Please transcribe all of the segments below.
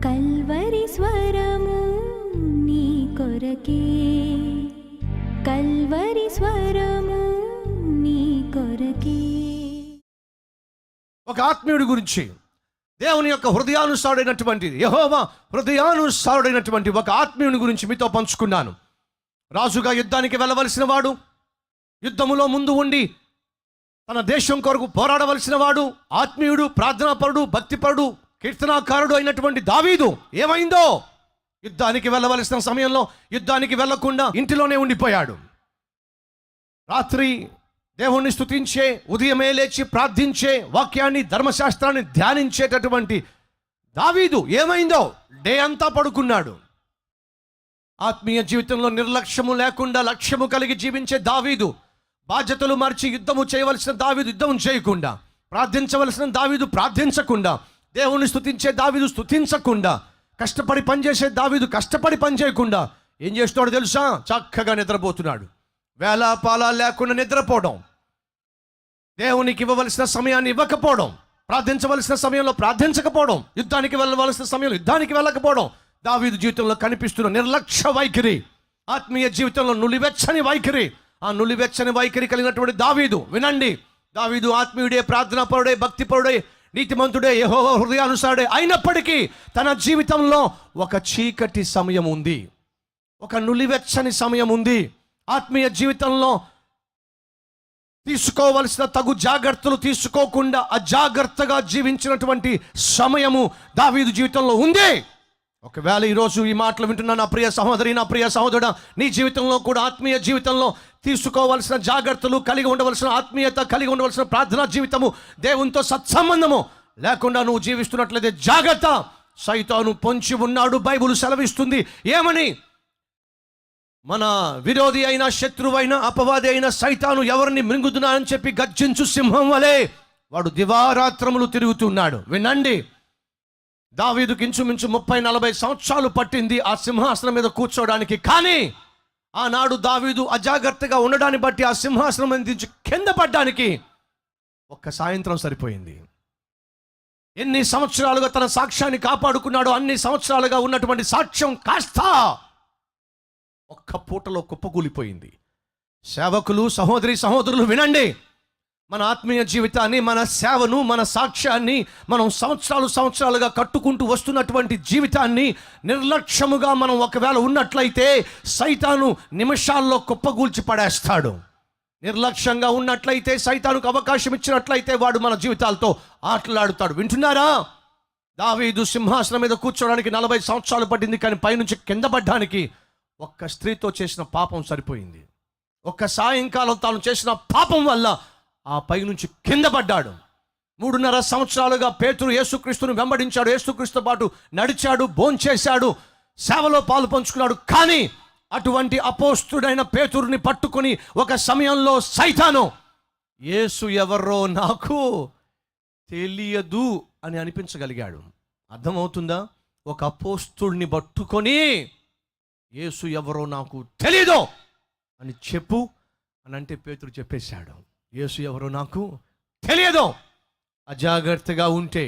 Calvary స్వరము నీ కొరకే, కల్వరి స్వరము నీ కొరకే. ఒక ఆత్మీయుడి గురించి, దేవుని యొక్క హృదయానుసారుడైనటువంటి, యెహోవా హృదయానుసారుడైనటువంటి ఒక ఆత్మీయుని గురించి మీతో పంచుకున్నాను. రాజుగా యుద్ధానికి వెళ్ళవలసిన వాడు, యుద్ధములో ముందు ఉండి తన దేశం కొరకు పోరాడవలసిన వాడు, ఆత్మీయుడు, ప్రార్థనాపరుడు, భక్తిపరుడు, కీర్తనాకారుడు అయినటువంటి దావీదు ఏమైందో? యుద్ధానికి వెళ్ళవలసిన సమయంలో యుద్ధానికి వెళ్లకుండా ఇంటిలోనే ఉండిపోయాడు. రాత్రి దేవుణ్ణి స్తుతించే, ఉదయమే లేచి ప్రార్థించే, వాక్యాన్ని, ధర్మశాస్త్రాన్ని ధ్యానించేటటువంటి దావీదు ఏమైందో? డే అంతా పడుకున్నాడు. ఆత్మీయ జీవితంలో నిర్లక్ష్యము లేకుండా లక్ష్యము కలిగి జీవించే దావీదు, బాధ్యతలు మార్చి యుద్ధము చేయవలసిన దావీదు యుద్ధం చేయకుండా, ప్రార్థించవలసిన దావీదు ప్రార్థించకుండా, దేవుణ్ణి స్తుతించే దావీదు స్తుతించకుండా, కష్టపడి పనిచేసే దావీదు కష్టపడి పని చేయకుండా ఏం చేస్తున్నాడు తెలుసా? చక్కగా నిద్రపోతున్నాడు. వేలాపాలా లేకుండా నిద్రపోవడం, దేవునికి ఇవ్వవలసిన సమయాన్ని ఇవ్వకపోవడం, ప్రార్థించవలసిన సమయంలో ప్రార్థించకపోవడం, యుద్ధానికి వెళ్ళవలసిన సమయంలో యుద్ధానికి వెళ్ళకపోవడం దావీదు జీవితంలో కనిపిస్తున్న నిర్లక్ష్య వైఖరి, ఆత్మీయ జీవితంలో నులివెచ్చని వైఖరి. ఆ నులివెచ్చని వైఖరి కలిగినటువంటి దావీదు, వినండి, దావీదు ఆత్మీయుడే, ప్రార్థనాపరుడే, భక్తిపరుడే, నీతిమంతుడే, యెహోవా హృదయానుసారుడే అయినప్పటికీ తన జీవితంలో ఒక చీకటి సమయం ఉంది, ఒక నులివెచ్చని సమయం ఉంది. ఆత్మీయ జీవితంలో తీసుకోవలసిన తగు జాగ్రత్తలు తీసుకోకుండా అజాగ్రత్తగా జీవించినటువంటి సమయము దావీదు జీవితంలో ఉంది. ఒకవేళ ఈరోజు ఈ మాటలు వింటున్నా నా ప్రియ సహోదరి, నా ప్రియ సహోదరుడా, నీ జీవితంలో కూడా ఆత్మీయ జీవితంలో తీసుకోవలసిన జాగ్రత్తలు, కలిగి ఉండవలసిన ఆత్మీయత, కలిగి ఉండవలసిన ప్రార్థనా జీవితము, దేవునితో సత్సంబంధము లేకుండా నువ్వు జీవిస్తున్నట్లయితే జాగ్రత్త, సైతాను పొంచి ఉన్నాడు. బైబిల్ సెలవిస్తుంది ఏమని? మన విరోధి అయిన, శత్రువైన, అపవాది అయిన సైతాను ఎవరిని మృంగుదునా అని చెప్పి గర్జించు సింహం వలె వాడు దివారాత్రములు తిరుగుతున్నాడు. వినండి, దావీదుకి ఇంచుమించు 30-40 సంవత్సరాలు పట్టింది ఆ సింహాసనం మీద కూర్చోవడానికి. కానీ ఆనాడు దావీదు అజాగ్రత్తగా ఉండడాన్ని బట్టి ఆ సింహాసనం మీద నుంచి కింద పడ్డానికి ఒక్క సాయంత్రం సరిపోయింది. ఎన్ని సంవత్సరాలుగా తన సాక్ష్యాన్ని కాపాడుకున్నాడో అన్ని సంవత్సరాలుగా ఉన్నటువంటి సాక్ష్యం కాస్త ఒక్క పూటలో కుప్పకూలిపోయింది. సేవకులు, సహోదరి సహోదరులు వినండి, మన ఆత్మీయ జీవితాన్ని, మన సేవను, మన సాక్ష్యాన్ని మనం సంవత్సరాలుగా కట్టుకుంటూ వస్తున్నటువంటి జీవితాన్ని నిర్లక్ష్యముగా మనం ఒకవేళ ఉన్నట్లయితే సైతాను నిమిషాల్లో కుప్పగూల్చి పడేస్తాడు. నిర్లక్ష్యంగా ఉన్నట్లయితే, సైతానుకు అవకాశం ఇచ్చినట్లయితే వాడు మన జీవితాలతో ఆటలాడుతాడు. వింటున్నారా? దావీదు సింహాసనం మీద కూర్చోడానికి 40 సంవత్సరాలు పట్టింది, కానీ పైనుంచి కింద పడ్డానికి ఒక్క స్త్రీతో చేసిన పాపం సరిపోయింది. ఒక్క సాయంకాలం తాను చేసిన పాపం వల్ల ఆ పై నుంచి కింద పడ్డాడు. 3.5 సంవత్సరాలుగా పేతురు యేసుక్రీస్తును వెంబడించాడు, యేసుక్రీస్తుతో పాటు నడిచాడు, భోంచేశాడు, సేవలో పాలు పంచుకున్నాడు. కానీ అటువంటి అపోస్తుడైన పేతురుని పట్టుకొని ఒక సమయంలో సైతాను, యేసు ఎవరో నాకు తెలియదు అని అనిపించగలిగాడు. అర్థమవుతుందా? ఒక అపోస్తుడిని పట్టుకొని యేసు ఎవరో నాకు తెలియదు అని చెప్పు అని అంటే పేతురు చెప్పేశాడు, యేసు ఎవరో నాకు తెలియదు. అజాగ్రత్తగా ఉంటే,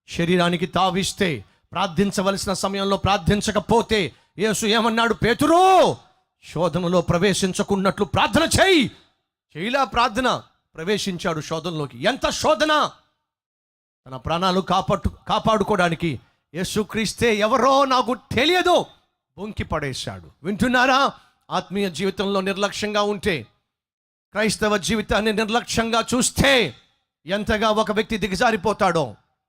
శరీరానికి తావిస్తే, ప్రార్థించవలసిన సమయంలో ప్రార్థించకపోతే యేసు ఏమన్నాడు? పేతురు, శోధనలో ప్రవేశించకున్నట్లు ప్రార్థన చేయి. చేయలా ప్రార్థన, ప్రవేశించాడు శోధనలోకి. ఎంత శోధన! తన ప్రాణాలు కాపాడుకోవడానికి యేసుక్రీస్తే ఎవరో నాకు తెలియదు బొంకి పడేశాడు. వింటున్నారా? ఆత్మీయ జీవితంలో నిర్లక్ష్యంగా ఉంటే, క్రైస్తవ జీవితాన్ని నిర్లక్ష్యంగా చూస్తే ఎంతగా ఒక వ్యక్తి దిగజారిపోతాడో.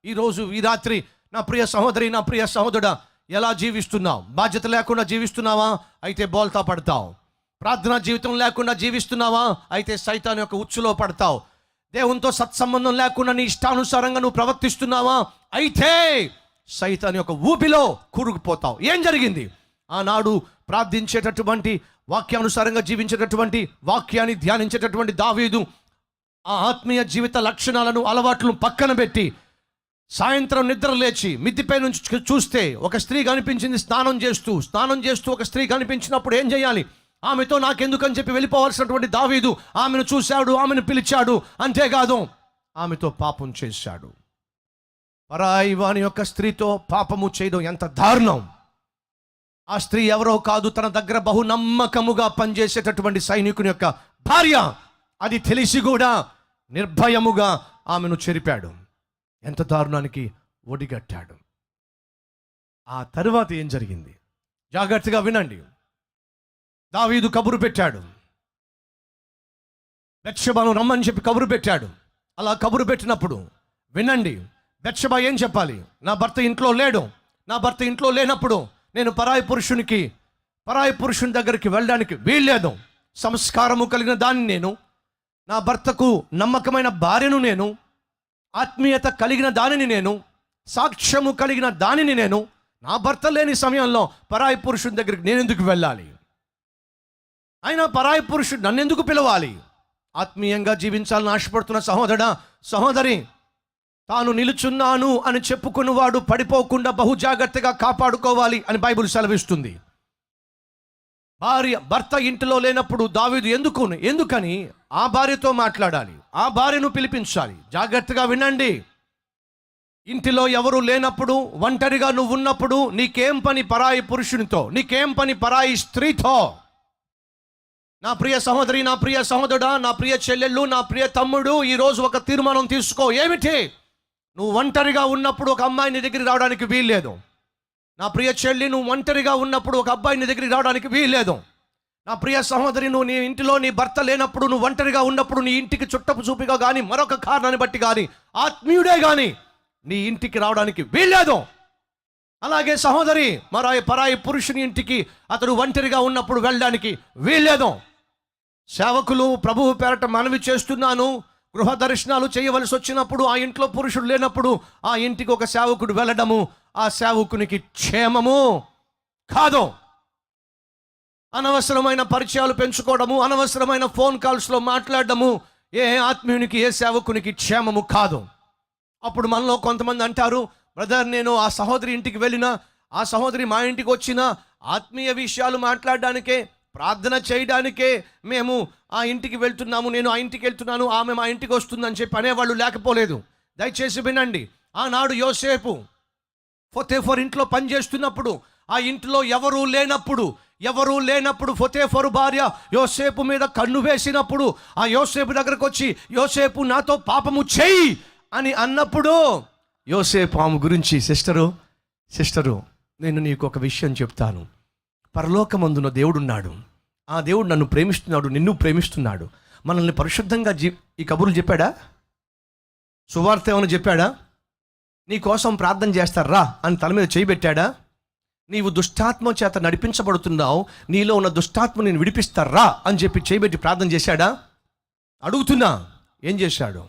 ఈరోజు, ఈ రాత్రి నా ప్రియ సహోదరి, నా ప్రియ సహోదరుడా, ఎలా జీవిస్తున్నావు? బాధ్యత లేకుండా జీవిస్తున్నావా? అయితే బోల్తా పడతావు. ప్రార్థనా జీవితం లేకుండా జీవిస్తున్నావా? అయితే సైతాను యొక్క ఉచ్చులో పడతావు. దేవునితో సత్సంబంధం లేకుండా నీ ఇష్టానుసారంగా నువ్వు ప్రవర్తిస్తున్నావా? అయితే సైతాను యొక్క ఊపిలో కూరుకుపోతావు. ఏం జరిగింది? ఆనాడు ప్రార్థించేటటువంటి, వాక్యానుసారంగా జీవించేటటువంటి, వాక్యాన్ని ధ్యానించేటటువంటి దావీదు ఆ ఆత్మీయ జీవిత లక్షణాలను, అలవాట్లను పక్కన పెట్టి సాయంత్రం నిద్ర లేచి మిద్దిపై నుంచి చూస్తే ఒక స్త్రీ కనిపించింది. స్నానం చేస్తూ ఒక స్త్రీ కనిపించినప్పుడు ఏం చేయాలి? ఆమెతో నాకెందుకని చెప్పి వెళ్ళిపోవాల్సినటువంటి దావీదు ఆమెను చూశాడు, ఆమెను పిలిచాడు. అంతేకాదు ఆమెతో పాపం చేశాడు. పరాయి వాని యొక్క స్త్రీతో పాపము చేయడం ఎంత దారుణం. ఆ స్త్రీ ఎవరో కాదు, తన దగ్గర బహు నమ్మకముగా పనిచేసేటటువంటి సైనికుని యొక్క భార్య. అది తెలిసి కూడా నిర్భయముగా ఆమెను చెరిపాడు. ఎంత దారుణానికి ఒడిగట్టాడు. ఆ తరువాత ఏం జరిగింది జాగ్రత్తగా వినండి. దావీదు కబురు పెట్టాడు, బెత్షెబాను రమ్మని చెప్పి కబురు పెట్టాడు. అలా కబురు పెట్టినప్పుడు వినండి, బెత్షెబా ఏం చెప్పాలి? నా భర్త ఇంట్లో లేడు. నా భర్త ఇంట్లో లేనప్పుడు నేను పరాయి పురుషుని దగ్గరికి వెళ్ళడానికి వీల్లేదు. సంస్కారము కలిగిన దాన్ని నేను, నా భర్తకు నమ్మకమైన భార్యను నేను, ఆత్మీయత కలిగిన దానిని నేను, సాక్ష్యము కలిగిన దానిని నేను. నా భర్త లేని సమయంలో పరాయి పురుషుని దగ్గరికి నేను ఎందుకు వెళ్ళాలి? అయినా పరాయి పురుషుడు నన్నెందుకు పిలవాలి? ఆత్మీయంగా జీవించాలని ఆశపడుతున్న సహోదరుడా, సహోదరి, తాను నిలుచున్నాను అని చెప్పుకున్నవాడు పడిపోకుండా బహు జాగ్రత్తగా కాపాడుకోవాలి అని బైబిల్ సెలవిస్తుంది. భర్త ఇంటిలో లేనప్పుడు దావీదు ఎందుకని ఆ భార్యతో మాట్లాడాలి, ఆ భార్యను పిలిపించాలి. జాగ్రత్తగా వినండి. ఇంటిలో ఎవరు లేనప్పుడు, ఒంటరిగా నువ్వు ఉన్నప్పుడు నీకేం పని పరాయి పురుషునితో? నీకేం పని పరాయి స్త్రీతో? నా ప్రియ సహోదరి, నా ప్రియ సహోదరుడా, నా ప్రియ చెల్లెళ్ళు, నా ప్రియ తమ్ముడు, ఈరోజు ఒక తీర్మానం తీసుకో. ఏమిటి? నువ్వు ఒంటరిగా ఉన్నప్పుడు ఒక అమ్మాయి నీ దగ్గరికి రావడానికి వీల్లేదు. నా ప్రియ చెల్లి, నువ్వు ఒంటరిగా ఉన్నప్పుడు ఒక అబ్బాయి నీ దగ్గరికి రావడానికి వీల్లేదు. నా ప్రియ సహోదరి, నువ్వు నీ ఇంటిలో నీ భర్త లేనప్పుడు, నువ్వు ఒంటరిగా ఉన్నప్పుడు నీ ఇంటికి చుట్టపు చూపిగా కానీ మరొక కారణాన్ని బట్టి కానీ ఆత్మీయుడే కానీ నీ ఇంటికి రావడానికి వీల్లేదు. అలాగే సహోదరి, పరాయి పురుషుని ఇంటికి అతడు ఒంటరిగా ఉన్నప్పుడు వెళ్ళడానికి వీల్లేదు. సేవకులు ప్రభువు పేరట మనవి చేస్తున్నాను, గృహ దర్శనాలు చేయవలసి వచ్చినప్పుడు, ఆ ఇంట్లో పురుషుడు లేనప్పుడు ఆ ఇంటికి ఒక సేవకుడు వెళ్ళడము ఆ సేవకునికి క్షేమము కాదు. అనవసరమైన పరిచయాలు పెంచుకోవడము, అనవసరమైన ఫోన్ కాల్స్లో మాట్లాడడము ఏ ఆత్మీయునికి, ఏ సేవకునికి క్షేమము కాదు. అప్పుడు మనలో కొంతమంది అంటారు, బ్రదర్, నేను ఆ సహోదరి ఇంటికి వెళ్ళినా, ఆ సహోదరి మా ఇంటికి వచ్చినా ఆత్మీయ విషయాలు మాట్లాడడానికే, ప్రార్థన చేయడానికే మేము ఆ ఇంటికి వెళ్తున్నాము, నేను ఆ ఇంటికి వెళ్తున్నాను, ఆమె మా ఇంటికి వస్తుందని చెప్పి అనేవాళ్ళు లేకపోలేదు. దయచేసి వినండి. ఆనాడు యోసేపు ఫొతేఫర్ ఇంట్లో పనిచేస్తున్నప్పుడు, ఆ ఇంట్లో ఎవరూ లేనప్పుడు ఫొతేఫరు భార్య యోసేపు మీద కన్ను వేసినప్పుడు, ఆ యోసేపు దగ్గరకు వచ్చి, యోసేపు నాతో పాపము చెయ్యి అని అన్నప్పుడు, యోసేపు ఆమె గురించి, సిస్టరు నేను నీకు ఒక విషయం చెప్తాను. పరలోకమందున దేవుడున్నాడు. ఆ దేవుడు నన్ను ప్రేమిస్తున్నాడు, నిన్ను ప్రేమిస్తున్నాడు. మనల్ని పరిశుద్ధంగా ఈ కబుర్లు చెప్పాడా? సువార్త ఏమని చెప్పాడా? నీ కోసం ప్రార్థన చేస్తారా అని తల మీద చేయబెట్టాడా? నీవు దుష్టాత్మ చేత నడిపించబడుతున్నావు, నీలో ఉన్న దుష్టాత్మ నేను విడిపిస్తారా అని చెప్పి చేయబెట్టి ప్రార్థన చేశాడా? అడుగుతున్నా. ఏం చేశాడు?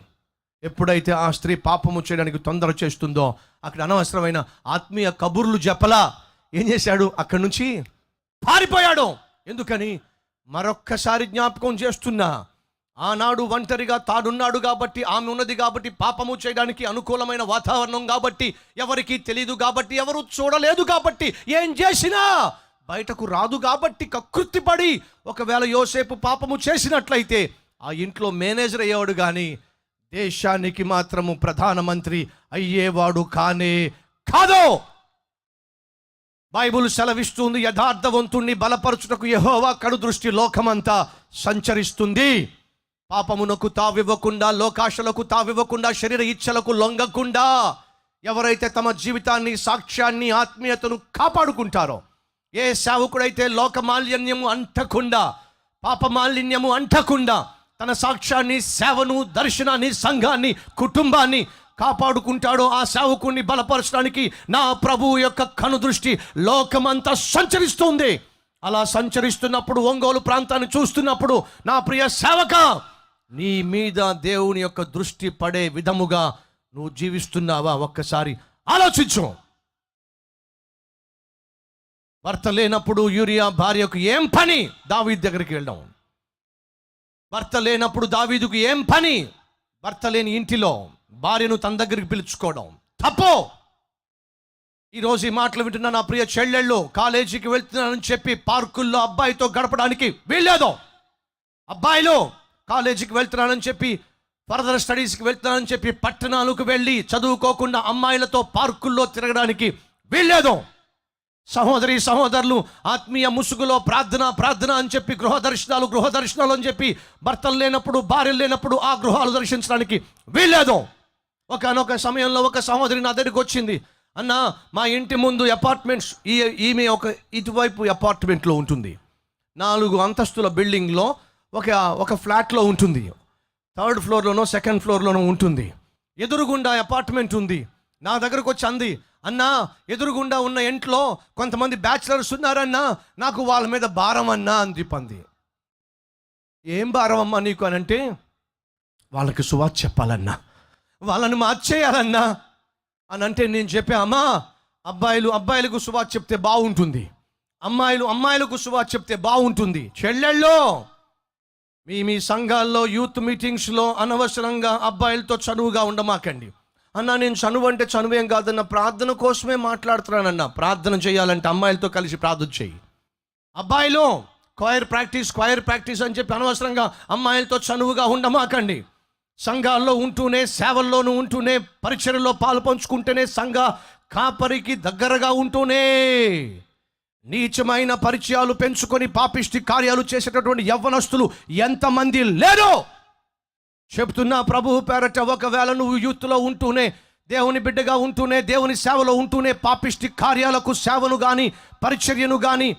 ఎప్పుడైతే ఆ స్త్రీ పాపము చేయడానికి తొందర చేస్తుందో, అక్కడ అనవసరమైన ఆత్మీయ కబుర్లు చెప్పలా. ఏం చేశాడు? అక్కడి నుంచి పారిపోయాడు. ఎందుకని? మరొక్కసారి జ్ఞాపకం చేస్తున్నా, ఆనాడు ఒంటరిగా తాడున్నాడు కాబట్టి, ఆమె ఉన్నది కాబట్టి, పాపము చేయడానికి అనుకూలమైన వాతావరణం కాబట్టి, ఎవరికి తెలియదు కాబట్టి, ఎవరు చూడలేదు కాబట్టి, ఏం చేసినా బయటకు రాదు కాబట్టి కకృతిపడి ఒకవేళ యోసేపు పాపము చేసినట్లయితే ఆ ఇంట్లో మేనేజర్ అయ్యేవాడు కానీ దేశానికి మాత్రము ప్రధానమంత్రి అయ్యేవాడు కాదు. బైబిల్ సెలవిస్తుంది, యథార్థవంతుణ్ణి బలపరచుటకు యెహోవా కడు దృష్టి లోకమంతా సంచరిస్తుంది. పాపమునకు తావివ్వకుండా, లోకాశలకు తావివ్వకుండా, శరీర ఇచ్చలకు లొంగకుండా ఎవరైతే తమ జీవితాన్ని, సాక్ష్యాన్ని, ఆత్మీయతను కాపాడుకుంటారో, ఏ సేవకుడైతే లోకమాలిన్యము అంటకుండా, పాపమాలిన్యము అంటకుండా తన సాక్ష్యాన్ని, సేవను, దర్శనాన్ని, సంఘాన్ని, కుటుంబాన్ని కాపాడుకుంటాడో, ఆ సేవకుణ్ణి బలపరచడానికి నా ప్రభువు యొక్క కనుదృష్టి లోకమంతా సంచరిస్తుంది. అలా సంచరిస్తున్నప్పుడు, ఒంగోలు ప్రాంతాన్ని చూస్తున్నప్పుడు, నా ప్రియ సేవక, నీ మీద దేవుని యొక్క దృష్టి పడే విధముగా నువ్వు జీవిస్తున్నావా? ఒక్కసారి ఆలోచించు. భర్త లేనప్పుడు యూరియా భార్యకు ఏం పని? దావీదు దగ్గరికి వెళ్ళడం. భర్త లేనప్పుడు దావీదుకు ఏం పని? భర్త లేని ఇంటిలో భార్యను తన దగ్గరికి పిలుచుకోవడం తప్పు. ఈరోజు ఈ మాటలు వింటున్న నా ప్రియ చెల్లెళ్ళు, కాలేజీకి వెళ్తున్నానని చెప్పి పార్కుల్లో అబ్బాయితో గడపడానికి వీల్లేదు. అబ్బాయిలు కాలేజీకి వెళ్తున్నానని చెప్పి, ఫర్దర్ స్టడీస్కి వెళ్తున్నానని చెప్పి పట్టణాలకు వెళ్ళి చదువుకోకుండా అమ్మాయిలతో పార్కుల్లో తిరగడానికి వీల్లేదు. సహోదరి సహోదరులు, ఆత్మీయ ముసుగులో ప్రార్థన అని చెప్పి గృహ దర్శనాలు అని చెప్పి భర్తలు లేనప్పుడు, భార్యలు లేనప్పుడు ఆ గృహాలు దర్శించడానికి వీల్లేదు. ఒకనొక సమయంలో ఒక సహోదరి నా దగ్గరికి వచ్చింది. అన్న, మా ఇంటి ముందు అపార్ట్మెంట్స్, ఈమె ఇటువైపు అపార్ట్మెంట్లో ఉంటుంది. 4 అంతస్తుల బిల్డింగ్లో ఒక ఫ్లాట్లో ఉంటుంది. 3rd ఫ్లోర్లోనో 2nd ఫ్లోర్లోనో ఉంటుంది. ఎదురుగుండా అపార్ట్మెంట్ ఉంది. నా దగ్గరకు వచ్చి అంది, అన్నా, ఎదురుగుండా ఉన్న ఇంట్లో కొంతమంది బ్యాచిలర్స్ ఉన్నారన్నా, నాకు వాళ్ళ మీద భారం అన్నా అని చెప్పింది. ఏం భారం అమ్మా నీకు అని అంటే, వాళ్ళకి సువార్త చెప్పాలన్నా, వాళ్ళని మార్చేయాలన్నా అని అంటే నేను చెప్పా, అమ్మా, అబ్బాయిలకు సువార్త చెప్తే బాగుంటుంది, అమ్మాయిలకు సువార్త చెప్తే బాగుంటుంది. చెల్లెళ్ళో, మీ సంఘాల్లో యూత్ మీటింగ్స్లో అనవసరంగా అబ్బాయిలతో చనువుగా ఉండమాకండి. అన్నా, నేను చనువు అంటే చనువేం కాదన్న, ప్రార్థన కోసమే మాట్లాడుతున్నానన్నా. ప్రార్థన చేయాలంటే అమ్మాయిలతో కలిసి ప్రార్థన చేయి. అబ్బాయిలు క్వైర్ ప్రాక్టీస్ అని చెప్పి అనవసరంగా అమ్మాయిలతో చనువుగా ఉండమాకండి. సంఘాల్లో ఉంటూనే, సేవల్లోనూ ఉంటూనే, పరిచర్యలో పాలు పంచుకుంటూనే, సంఘ కాపరికి దగ్గరగా ఉంటూనే నీచమైన పరిచయాలు పెంచుకొని పాపిష్టి కార్యాలు చేసేటటువంటి యవ్వనస్తులు ఎంతమంది లేరు చెప్తున్నా ప్రభువు పేరట. ఒకవేళ నువ్వు యూత్లో ఉంటూనే, దేవుని బిడ్డగా ఉంటూనే, దేవుని సేవలో ఉంటూనే పాపిష్టి కార్యాలకు సేవను కానీ పరిచర్యను కానీ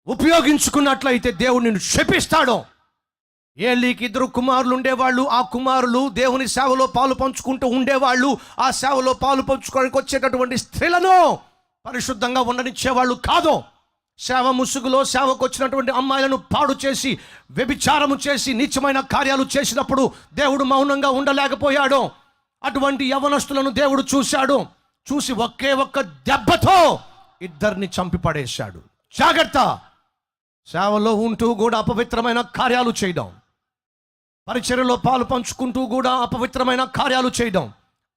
ఉపయోగించుకున్నట్లయితే దేవుడు నిన్ను శపిస్తాడు. ఏలీకి 2 కుమారులు ఉండేవాళ్ళు. ఆ కుమారులు దేవుని సేవలో పాలు పంచుకుంటూ ఉండేవాళ్ళు. ఆ సేవలో పాలు పంచుకోవడానికి వచ్చేటటువంటి స్త్రీలను పరిశుద్ధంగా ఉండనిచ్చేవాళ్ళు కాదు. సేవ ముసుగులో సేవకు వచ్చినటువంటి అమ్మాయిలను పాడు చేసి, వ్యభిచారము చేసి, నీచమైన కార్యాలు చేసినప్పుడు దేవుడు మౌనంగా ఉండలేకపోయాడు. అటువంటి యవనస్తులను దేవుడు చూశాడు. చూసి ఒక్క దెబ్బతో 2 చంపి పడేశాడు. జాగ్రత్త. సేవలో ఉంటూ కూడా అపవిత్రమైన కార్యాలు చేయడం, పరిచర్యలో పాలు పంచుకుంటూ కూడా అపవిత్రమైన కార్యాలు చేయడం,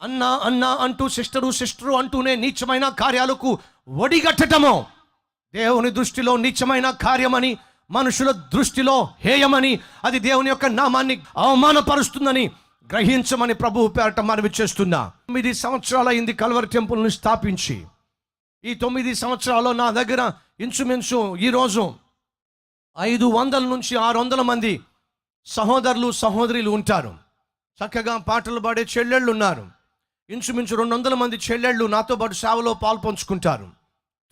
అన్న అంటూ సిస్టరు అంటూనే నీచమైన కార్యాలకు ఒడిగట్టటము దేవుని దృష్టిలో నీచమైన కార్యమని, మనుషుల దృష్టిలో హేయమని, అది దేవుని యొక్క నామాన్ని అవమానపరుస్తుందని గ్రహించమని ప్రభువు పేరట మనవి చేస్తున్నా. 9 సంవత్సరాలు అయింది కల్వరి టెంపుల్ని స్థాపించి. ఈ 9 సంవత్సరాల్లో నా దగ్గర ఇంచుమించు ఈరోజు 500 నుంచి 600 మంది సహోదరులు సహోదరులు ఉంటారు. చక్కగా పాటలు పాడే చెల్లెళ్ళు ఉన్నారు. ఇంచుమించు 200 మంది చెల్లెళ్ళు నాతో పాటు సేవలో పాలు పంచుకుంటారు.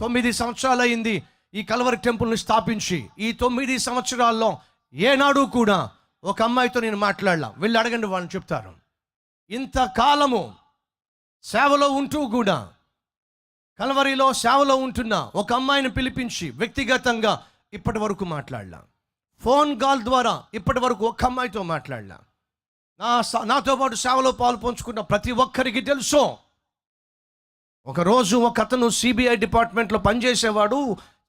9 సంవత్సరాలు అయింది ఈ కల్వరి టెంపుల్ని స్థాపించి. ఈ 9 సంవత్సరాల్లో ఏనాడు కూడా ఒక అమ్మాయితో నేను మాట్లాడలా. వెళ్ళి అడగండి, వాళ్ళని చెప్తారు. ఇంతకాలము సేవలో ఉంటూ కూడా, కల్వరిలో సేవలో ఉంటున్న ఒక అమ్మాయిని పిలిపించి వ్యక్తిగతంగా ఇప్పటి వరకు మాట్లాడలా. ఫోన్ కాల్ ద్వారా ఇప్పటి వరకు ఒక్క అమ్మాయితో మాట్లాడలా. నాతో పాటు సేవలో పాలు పంచుకున్న ప్రతి ఒక్కరికి తెలుసు. ఒకరోజు ఒక అతను సిబిఐ డిపార్ట్మెంట్లో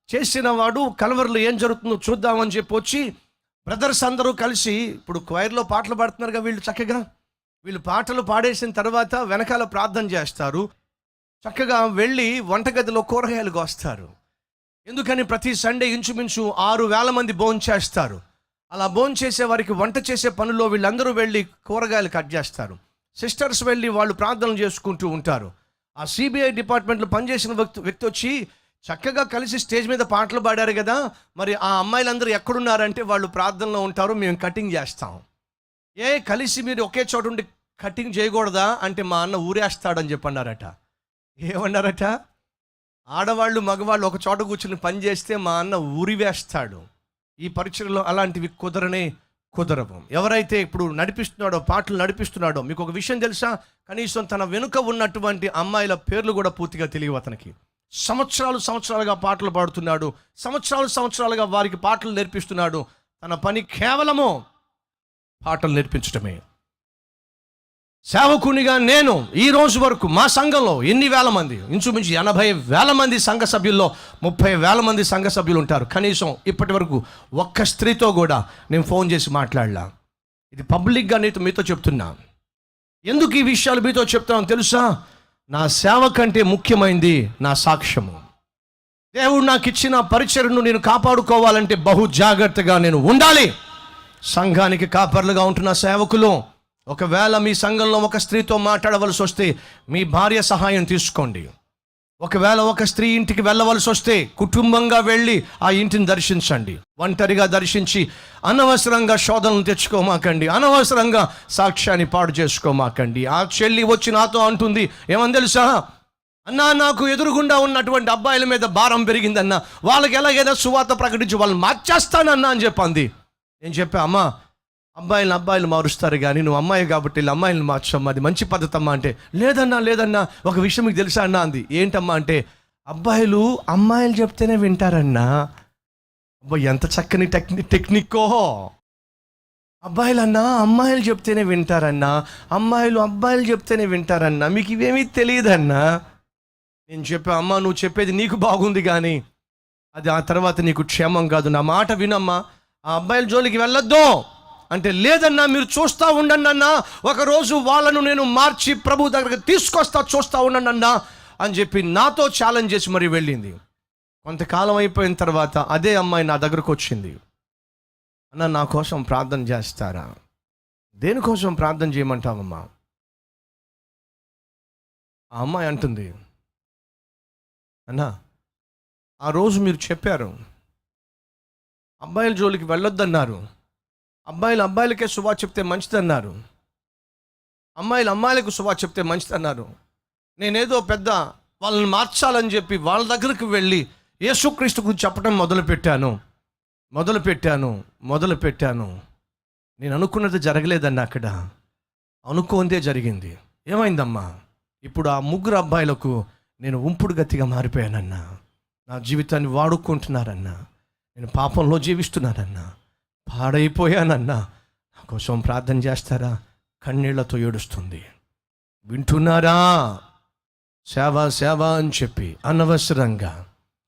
చేసినవాడు కల్వరిలో ఏం జరుగుతుందో చూద్దామని చెప్పి వచ్చి, బ్రదర్స్ అందరూ కలిసి, ఇప్పుడు క్వైర్లో పాటలు పాడుతున్నారుగా వీళ్ళు, చక్కగా వీళ్ళు పాటలు పాడేసిన తర్వాత వెనకాల ప్రార్థన చేస్తారు. చక్కగా వెళ్ళి వంటగదిలో కూరగాయలు కోస్తారు. ఎందుకని ప్రతి సండే ఇంచుమించు 6,000 మంది భోంచేస్తారు. అలా భోంచేసే వారికి వంట చేసే పనుల్లో వీళ్ళందరూ వెళ్ళి కూరగాయలు కట్ చేస్తారు. సిస్టర్స్ వెళ్ళి వాళ్ళు ప్రార్థనలు చేసుకుంటూ ఉంటారు. ఆ సిబిఐ డిపార్ట్మెంట్లో పనిచేసిన వ్యక్తి వచ్చి, చక్కగా కలిసి స్టేజ్ మీద పాటలు పాడారు కదా, మరి ఆ అమ్మాయిలందరూ ఎక్కడున్నారంటే వాళ్ళు ప్రార్థనలో ఉంటారు, మేము కటింగ్ చేస్తాం. కలిసి మీరు ఒకే చోట ఉండి కటింగ్ చేయకూడదా అంటే మా అన్న ఊరేస్తాడని చెప్పన్నారట. ఏమన్నారట? ఆడవాళ్ళు మగవాళ్ళు ఒక చోట కూర్చుని పని చేస్తే మా అన్న ఊరివేస్తాడు. ఈ పరిచయలో అలాంటివి కుదరవు. ఎవరైతే ఇప్పుడు నడిపిస్తున్నాడో, పాటలు నడిపిస్తున్నాడో, మీకు ఒక విషయం తెలుసా? కనీసం తన వెనుక ఉన్నటువంటి అమ్మాయిల పేర్లు కూడా పూర్తిగా తెలియవు అతనికి. సంవత్సరాలుగా పాటలు పాడుతున్నాడు, సంవత్సరాలుగా వారికి పాటలు నేర్పిస్తున్నాడు. తన పని కేవలము పాటలు నేర్పించడమే. సేవకునిగా నేను ఈ రోజు వరకు మా సంఘంలో ఎన్ని వేల మంది, ఇంచుమించు 80,000 మంది సంఘ సభ్యుల్లో 30,000 మంది సంఘ సభ్యులు ఉంటారు. కనీసం ఇప్పటి వరకు ఒక్క స్త్రీతో కూడా నేను ఫోన్ చేసి మాట్లాడలా. ఇది పబ్లిక్గా మీతో చెప్తున్నా. ఎందుకు ఈ విషయాలు మీతో చెప్తానో తెలుసా? నా సేవ కంటే ముఖ్యమైనది నా సాక్ష్యము. దేవుడు నాకు ఇచ్చిన పరిచర్ను నేను కాపాడుకోవాలంటే బహు జాగ్రత్తగా నేను ఉండాలి. సంఘానికి కాపర్లుగా ఉంటున్న సేవకులు, ఒకవేళ మీ సంఘంలో ఒక స్త్రీతో మాట్లాడవలసి వస్తే మీ భార్య సహాయం తీసుకోండి. ఒకవేళ ఒక స్త్రీ ఇంటికి వెళ్ళవలసి వస్తే కుటుంబంగా వెళ్ళి ఆ ఇంటిని దర్శించండి. ఒంటరిగా దర్శించి అనవసరంగా శోధనలు తెచ్చుకోమాకండి, అనవసరంగా సాక్ష్యాన్ని పాడు చేసుకోమాకండి. ఆ చెల్లి వచ్చి నాతో అంటుంది, ఏమని తెలుసా అన్నా, నాకు ఎదురుగుండా ఉన్నటువంటి అబ్బాయిల మీద భారం పెరిగిందన్నా, వాళ్ళకి ఎలాగైనా సువార్త ప్రకటించి వాళ్ళని మార్చేస్తానన్నా అని చెప్పింది. నేను చెప్పా, అమ్మా అబ్బాయిలు మారుస్తారు కానీ నువ్వు అమ్మాయి కాబట్టి అమ్మాయిలను మార్చమ్మా, అది మంచి పద్ధతి అమ్మా అంటే, లేదన్నా ఒక విషయం మీకు తెలుసా అన్నా అంది. ఏంటమ్మా అంటే, అమ్మాయిలు చెప్తేనే వింటారన్నా. అబ్బాయి ఎంత చక్కని టెక్నిక్కో. అమ్మాయిలు చెప్తేనే వింటారన్నా, అబ్బాయిలు చెప్తేనే వింటారన్నా, మీకు ఇవేమీ తెలియదన్నా. నేను చెప్పా, అమ్మా నువ్వు చెప్పేది నీకు బాగుంది కానీ అది ఆ తర్వాత నీకు క్షేమం కాదు, నా మాట వినమ్మా, ఆ అబ్బాయిల జోలికి వెళ్ళొద్దు అంటే, లేదన్నా మీరు చూస్తూ ఉండండి అన్నా, ఒకరోజు వాళ్ళను నేను మార్చి ప్రభు దగ్గరకు తీసుకొస్తా, చూస్తూ ఉండండి అన్నా అని చెప్పి నాతో ఛాలెంజ్ చేసి మరీ వెళ్ళింది. కొంతకాలం అయిపోయిన తర్వాత అదే అమ్మాయి నా దగ్గరకు వచ్చింది. అన్న నా కోసం ప్రార్థన చేస్తారా? దేనికోసం ప్రార్థన చేయమంటావమ్మా? ఆ అమ్మాయి అంటుంది, అన్నా ఆ రోజు మీరు చెప్పారు అబ్బాయిల జోలికి వెళ్ళొద్దన్నారు, అబ్బాయిలకే సువార్త చెప్తే మంచిదన్నారు, అమ్మాయిలకు సువార్త చెప్తే మంచిదన్నారు. నేనేదో పెద్ద వాళ్ళని మార్చాలని చెప్పి వాళ్ళ దగ్గరికి వెళ్ళి యేసుక్రీస్తు గురించి చెప్పడం మొదలు పెట్టాను. నేను అనుకున్నది జరగలేదన్న, అక్కడ అనుకోందే జరిగింది. ఏమైందమ్మా? ఇప్పుడు ఆ 3 అబ్బాయిలకు నేను ఉంపుడు గతిగా మారిపోయానన్నా, నా జీవితాన్ని వాడుకుంటున్నారన్నా, నేను పాపంలో జీవిస్తున్నానన్నా, పాడైపోయానన్నా, నా కోసం ప్రార్థన చేస్తారా? కన్నీళ్లతో ఏడుస్తుంది. వింటున్నారా? సేవ అని చెప్పి అనవసరంగా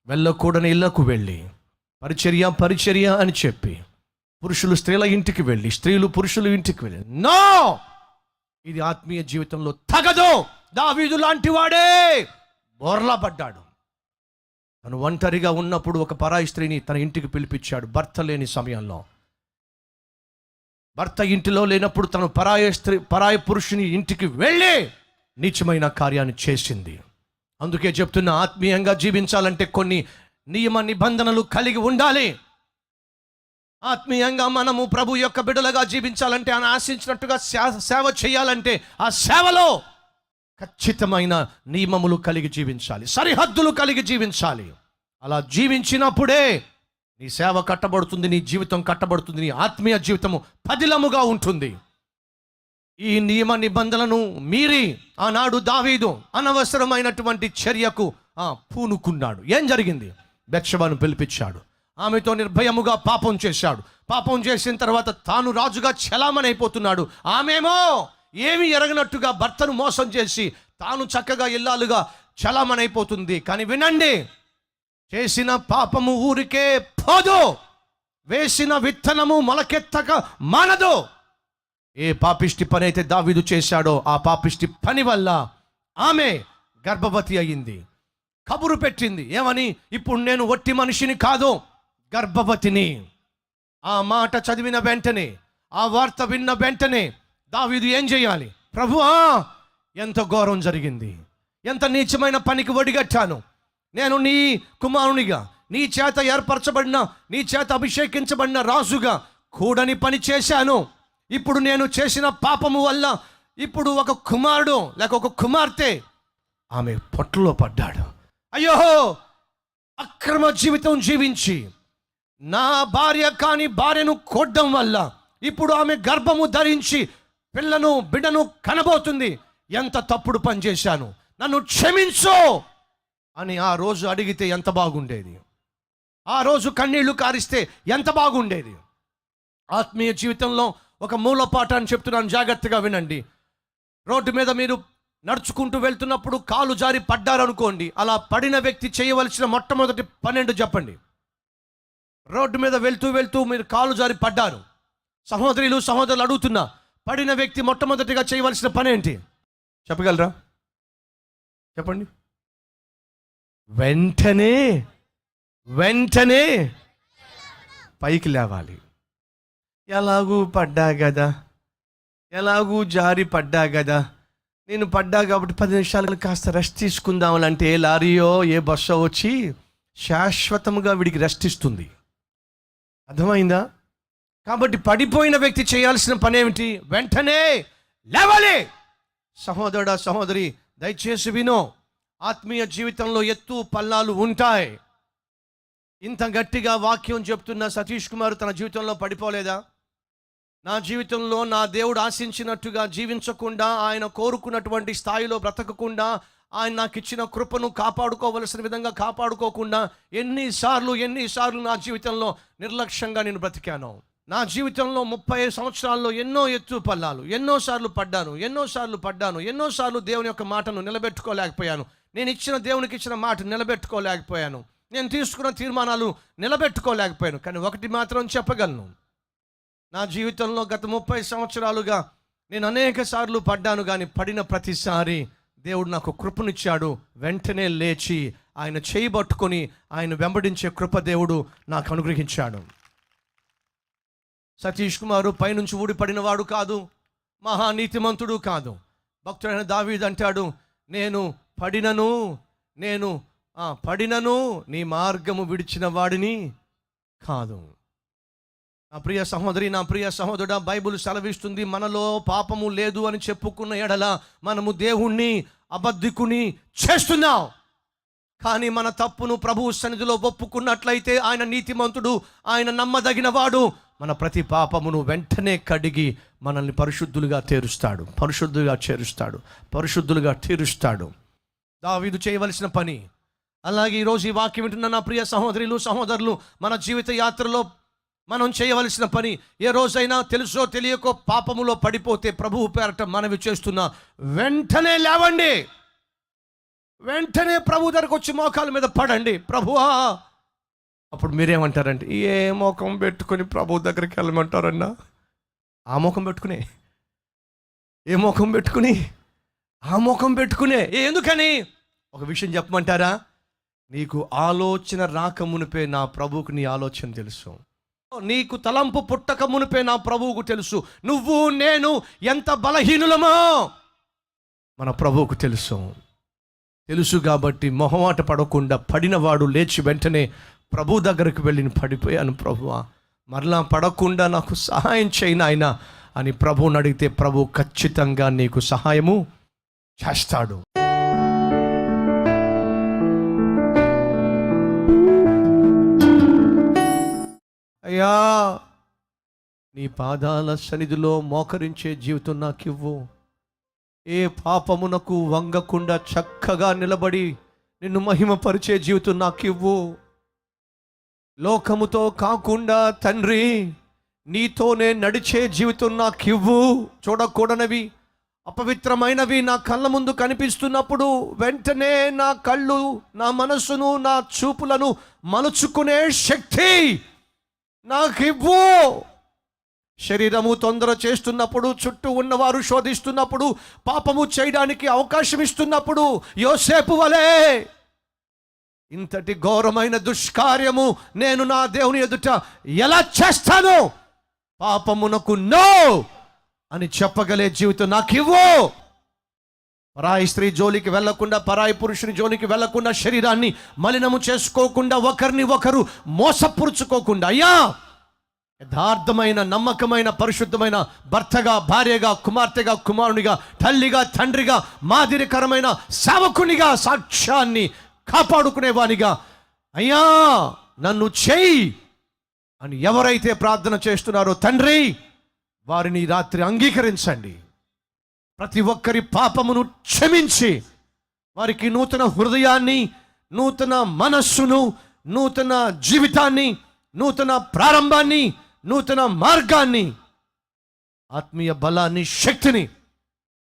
వెళ్ళకూడని ఇళ్లకు వెళ్ళి పరిచర్య అని చెప్పి పురుషులు స్త్రీల ఇంటికి వెళ్ళి స్త్రీలు పురుషుల ఇంటికి వెళ్ళి, నో, ఇది ఆత్మీయ జీవితంలో తగదు. దావీదు లాంటి వాడే బోర్లా పడ్డాడు. తను ఒంటరిగా ఉన్నప్పుడు ఒక పరాయి స్త్రీని తన ఇంటికి పిలిపించాడు. భర్త లేని సమయంలో, భర్త ఇంటిలో లేనప్పుడు తను పరాయి పురుషుని ఇంటికి వెళ్ళి నీచమైన కార్యాన్ని చేసింది. అందుకే చెప్తున్నా, ఆత్మీయంగా జీవించాలంటే కొన్ని నియమ నిబంధనలు కలిగి ఉండాలి. ఆత్మీయంగా మనము ప్రభు యొక్క బిడ్డలుగా జీవించాలంటే, ఆయన ఆశించినట్టుగా సేవ చేయాలంటే ఆ సేవలో ఖచ్చితమైన నియమములు కలిగి జీవించాలి, సరిహద్దులు కలిగి జీవించాలి. అలా జీవించినప్పుడే నీ సేవ కట్టబడుతుంది, నీ జీవితం కట్టబడుతుంది, నీ ఆత్మీయ జీవితము పదిలముగా ఉంటుంది. ఈ నియమ నిబంధనలను మీరి ఆనాడు దావీదు అనవసరమైనటువంటి చర్యకు పూనుకున్నాడు. ఏం జరిగింది? బెత్షెబను పిలిపించాడు. ఆమెతో నిర్భయముగా పాపం చేశాడు. పాపం చేసిన తర్వాత తాను రాజుగా చెలామణైపోతున్నాడు. ఆమెమో ఏమి ఎరగనట్టుగా భర్తను మోసం చేసి తాను చక్కగా ఇల్లాలుగా చలామణైపోతుంది. కానీ వినండి, చేసిన పాపము ఊరికే పోదు, వేసిన విత్తనము మొలకెత్తక మానదు. ఏ పాపిష్టి పని అయితే దావీదు చేశాడో ఆ పాపిష్టి పని వల్ల ఆమె గర్భవతి అయ్యింది. కబురు పెట్టింది ఏమని? ఇప్పుడు నేను ఒట్టి మనిషిని కాదు, గర్భవతిని. ఆ మాట చదివిన వెంటనే, ఆ వార్త విన్న వెంటనే దావీదు ఏం చేయాలి? ప్రభువా, ఎంత ఘోరం జరిగింది, ఎంత నీచమైన పనికి ఒడిగట్టాను. నేను నీ కుమారునిగా, నీ చేత ఏర్పరచబడిన, నీ చేత అభిషేకించబడిన రాజుగా కూడని పని చేశాను. ఇప్పుడు నేను చేసిన పాపము వల్ల ఇప్పుడు ఒక కుమారుడు లేక ఒక కుమార్తె ఆమె పొట్టలో పడ్డాడు. అయ్యో, అక్రమ జీవితం జీవించి నా భార్య కాని భార్యను కొట్టడం వల్ల ఇప్పుడు ఆమె గర్భము ధరించి బిడ్డను కనబోతుంది. ఎంత తప్పుడు పని చేశాను, నన్ను క్షమించు అని ఆ రోజు అడిగితే ఎంత బాగుండేది. ఆ రోజు కన్నీళ్లు కారిస్తే ఎంత బాగుండేది. ఆత్మీయ జీవితంలో ఒక మూల పాఠాన్ని చెప్తున్నాను, జాగ్రత్తగా వినండి. రోడ్డు మీద మీరు నడుచుకుంటూ వెళ్తున్నప్పుడు కాలు జారి పడ్డారనుకోండి, అలా పడిన వ్యక్తి చేయవలసిన మొట్టమొదటి పని చెప్పండి. రోడ్డు మీద వెళ్తూ మీరు కాలు జారి పడ్డారు. సహోదరులు అడుగుతున్నా, పడిన వ్యక్తి మొట్టమొదటిగా చేయవలసిన పని ఏంటి చెప్పగలరా? చెప్పండి. వెంటనే వెంటనే పైకి లేవాలి. ఎలాగూ పడ్డా కదా, ఎలాగూ జారి పడ్డా కదా, నేను పడ్డా కాబట్టి 10 నిమిషాలు కాస్త రెస్ట్ తీసుకుందామంటే లారీయో ఏ బస్సో వచ్చి శాశ్వతముగా వీడికి రెస్ట్ ఇస్తుంది. అర్థమైందా? కాబట్టి పడిపోయిన వ్యక్తి చేయాల్సిన పని ఏమిటి? వెంటనే లేవాలి. సహోదరుడా, సహోదరి, దయచేసి వినో. ఆత్మీయ జీవితంలో ఎత్తు పల్లాలు ఉంటాయి. ఇంత గట్టిగా వాక్యం చెప్తున్న సతీష్ కుమార్ తన జీవితంలో పడిపోలేదా? నా జీవితంలో నా దేవుడు ఆశించినట్టుగా జీవించకుండా, ఆయన కోరుకున్నటువంటి స్థాయిలో బ్రతకకుండా, ఆయన నాకు ఇచ్చిన కృపను కాపాడుకోవలసిన విధంగా కాపాడుకోకుండా ఎన్నిసార్లు నా జీవితంలో నిర్లక్ష్యంగా నేను బ్రతికాను. నా జీవితంలో 30 సంవత్సరాల్లో ఎన్నో ఎత్తు పల్లాలు, ఎన్నోసార్లు పడ్డాను, ఎన్నోసార్లు దేవుని యొక్క మాటను నిలబెట్టుకోలేకపోయాను. నేను ఇచ్చిన దేవునికి ఇచ్చిన మాట నిలబెట్టుకోలేకపోయాను. నేను తీసుకున్న తీర్మానాలు నిలబెట్టుకోలేకపోయాను. కానీ ఒకటి మాత్రం చెప్పగలను, నా జీవితంలో గత 30 సంవత్సరాలుగా నేను అనేక సార్లు పడ్డాను. కానీ పడిన ప్రతిసారి దేవుడు నాకు కృపనిచ్చాడు. వెంటనే లేచి ఆయన చేయబట్టుకొని ఆయన వెంబడించే కృప దేవుడు నాకు అనుగ్రహించాడు. సతీష్ కుమారు పైనుంచి ఊడిపడిన వాడు కాదు, మహానీతిమంతుడు కాదు. భక్తుడైన దావీదు అంటాడు, నేను పడినను నీ మార్గము విడిచిన వాడిని కాదు. నా ప్రియ సహోదరి, నా ప్రియ సహోదరుడా, బైబిల్ సెలవిస్తుంది, మనలో పాపము లేదు అని చెప్పుకున్న ఎడల మనము దేవుణ్ణి అబద్ధికుని చేస్తున్నాం. కానీ మన తప్పును ప్రభువు సన్నిధిలో ఒప్పుకున్నట్లయితే ఆయన నీతిమంతుడు, ఆయన నమ్మదగిన వాడు. మన ప్రతి పాపమును వెంటనే కడిగి మనల్ని పరిశుద్ధులుగా తీరుస్తాడు. దావీదు చేయవలసిన పని. అలాగే ఈరోజు ఈ వాక్యం వింటున్న నా ప్రియ సహోదరులు, సహోదరులు, మన జీవిత యాత్రలో మనం చేయవలసిన పని, ఏ రోజైనా తెలుసో తెలియకో పాపములో పడిపోతే ప్రభువు పేరట మనవి చేస్తున్నా, వెంటనే లేవండి. వెంటనే ప్రభు దగ్గరకు వచ్చి మోకాల మీద పడండి. ప్రభువా, అప్పుడు మీరేమంటారంటే, ఏ మోకం పెట్టుకొని ప్రభు దగ్గరికి వెళ్ళమంటారన్నా? ఆ మోకం పెట్టుకునే ఎందుకని? ఒక విషయం చెప్పమంటారా? నీకు ఆలోచన రాకమునిపే నా ప్రభువుకు నీ ఆలోచన తెలుసు. నీకు తలంపు పుట్టక మునిపే నా ప్రభువుకు తెలుసు. నువ్వు నేను ఎంత బలహీనులమో మన ప్రభువుకు తెలుసు కాబట్టి మొహమాట పడకుండా పడినవాడు లేచి వెంటనే ప్రభు దగ్గరకు వెళ్ళి పడిపోయాను ప్రభువా, మరలా పడకుండా నాకు సహాయం చేయను ఆయన అని ప్రభువుని అడిగితే ప్రభు ఖచ్చితంగా నీకు సహాయము చేస్తాడు. అయ్యా, నీ పాదాల సన్నిధిలో మోకరించే జీవితం నాకివ్వు. ఏ పాపమునకు వంగకుండా చక్కగా నిలబడి నిన్ను మహిమపరిచే జీవితం నాకివ్వు. లోకముతో కాకుండా తండ్రి, నీతోనే నడిచే జీవితం నాకివ్వు. చూడకూడనివి, అపవిత్రమైనవి నా కళ్ళ ముందు కనిపిస్తున్నప్పుడు వెంటనే నా కళ్ళు, నా మనస్సును, నా చూపులను మలుచుకునే శక్తి నాకివ్వు. శరీరము తొందర చేస్తున్నప్పుడు, చుట్టూ ఉన్నవారు శోధిస్తున్నప్పుడు, పాపము చేయడానికి అవకాశం ఇస్తున్నప్పుడు, యోసేపు వలె ఇంతటి ఘోరమైన దుష్కార్యము నేను నా దేవుని ఎదుట ఎలా చేస్తాను? పాపమునకు నో అని చెప్పగలే జీవితం నాకివ్వు. పరాయి స్త్రీ జోలికి వెళ్లకుండా, పరాయి పురుషుని జోలికి వెళ్లకుండా, శరీరాన్ని మలినము చేసుకోకుండా, ఒకరిని ఒకరు మోసపురుచుకోకుండా, అయ్యా యథార్థమైన, నమ్మకమైన, పరిశుద్ధమైన భర్తగా, భార్యగా, కుమార్తెగా, కుమారునిగా, తల్లిగా, తండ్రిగా, మాదిరికరమైన సేవకునిగా, సాక్ష్యాన్ని కాపాడుకునేవానిగా అయ్యా నన్ను చేయి అని ఎవరైతే ప్రార్థన చేస్తున్నారో తండ్రి, వారిని రాత్రి అంగీకరించండి. ప్రతి ఒక్కరి పాపమును క్షమించి వారికి నూతన హృదయాన్ని, నూతన మనస్సును, నూతన జీవితాన్ని, నూతన ప్రారంభాన్ని, నూతన మార్గాన్ని, ఆత్మీయ బలాన్ని, శక్తిని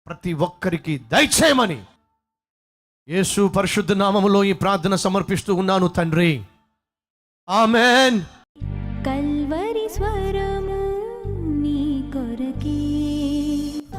ప్రతి ఒక్కరికి దయచేయమని యేసు పరిశుద్ధ నామములో ఈ ప్రార్థన సమర్పిస్తూ ఉన్నాను తండ్రి. ఆమేన్. కల్వరి స్వరము నీ కొరకే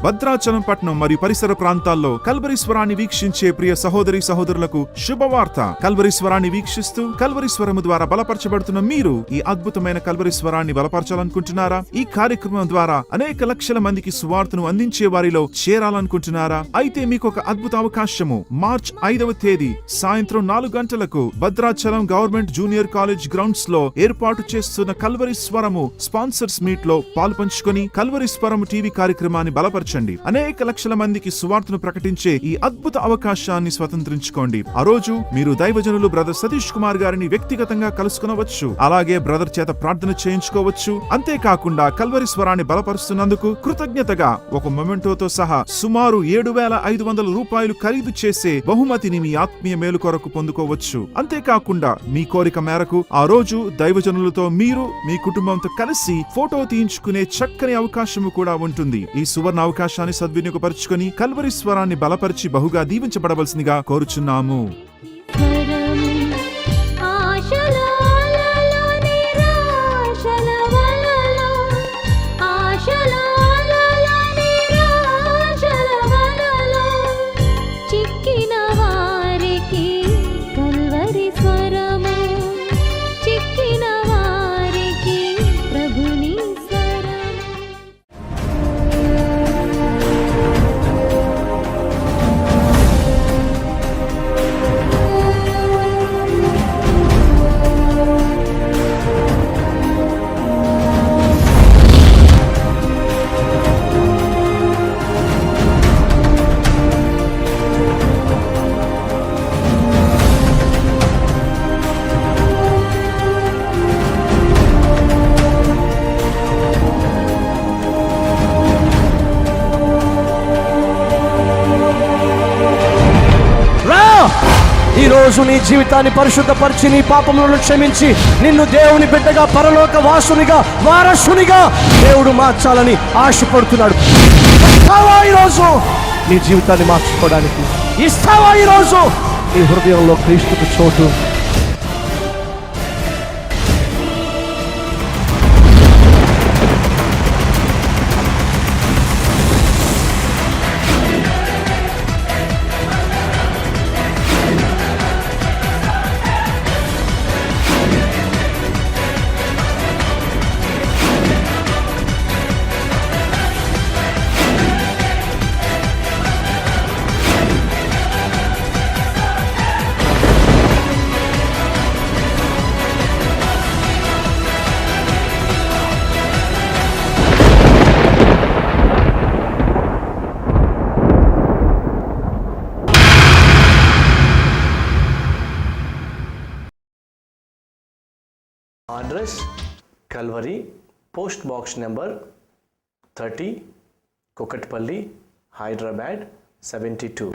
భద్రాచలం పట్నం మరియు పరిసర ప్రాంతాల్లో కల్వరి స్వరాన్ని వీక్షించే ప్రియ సహోదరి సహోదరులకు శుభవార్త. కల్వరి స్వరాన్ని వీక్షిస్తూ కల్వరి స్వరము ద్వారా బలపరచబడుతున్న మీరు ఈ అద్భుతమైన కల్వరి స్వరాన్ని బలపరచాలనుకుంటున్నారా? ఈ కార్యక్రమం ద్వారా అనేక లక్షల మందికి సువార్తను అందించే వారిలో చేరాలనుకుంటున్నారా? అయితే మీకు ఒక అద్భుత అవకాశము. మార్చ్ 5వ తేదీ సాయంత్రం 4 గంటలకు Bhadrachalam government junior college grounds లో ఏర్పాటు చేస్తున్న కల్వరి స్వరము స్పాన్సర్స్ మీట్ లో పాల్పంచుకొని కల్వరి స్వరము టీవీ కార్యక్రమాన్ని బలపరచండి. అనేక లక్షల మందికి సువార్తను ప్రకటించే ఈ అద్భుత అవకాశాన్ని స్వతంత్రించుకోండి. ఆ రోజు మీరు దైవజనులు బ్రదర్ సతీష్ కుమార్ గారిని వ్యక్తిగతంగా కలుసుకునవచ్చు. అలాగే బ్రదర్ చేత ప్రార్థన చేయించుకోవచ్చు. అంతేకాకుండా కల్వరి స్వరాన్ని బలపరుస్తున్నందుకు కృతజ్ఞతగా ఒక మొమెంటోతో సహా సుమారు 7,500 రూపాయలు ఖరీదు చేసే బహుమతిని మీ ఆత్మీయ మేలు కొరకు పొందుకోవచ్చు. అంతేకాకుండా మీ కోరిక మేరకు ఆ రోజు దైవజనులతో మీరు మీ కుటుంబంతో కలిసి ఫోటో తీయించుకునే చక్కని అవకాశము కూడా ఉంటుంది. ఈ సువర్ణ అవకాశాన్ని సద్వినియోగపరుచుకొని కల్వరి స్వరాన్ని బలపరిచి బహుగా దీవించబడవలసిందిగా కోరుచున్నాము. ఈ రోజు నీ జీవితాన్ని పరిశుద్ధపరిచి నీ పాపములను క్షమించి నిన్ను దేవుని బిడ్డగా పరలోక వాసునిగా వారసునిగా దేవుడు మార్చాలని ఆశపడుతున్నాడు. ఇస్తావా ఈరోజు నీ జీవితాన్ని మార్చుకోవడానికి? ఇస్తావా ఈరోజు నీ హృదయంలో క్రీస్తుకు చోటు? Address Calvary, post box number 30, Kukatpally, Hyderabad 72.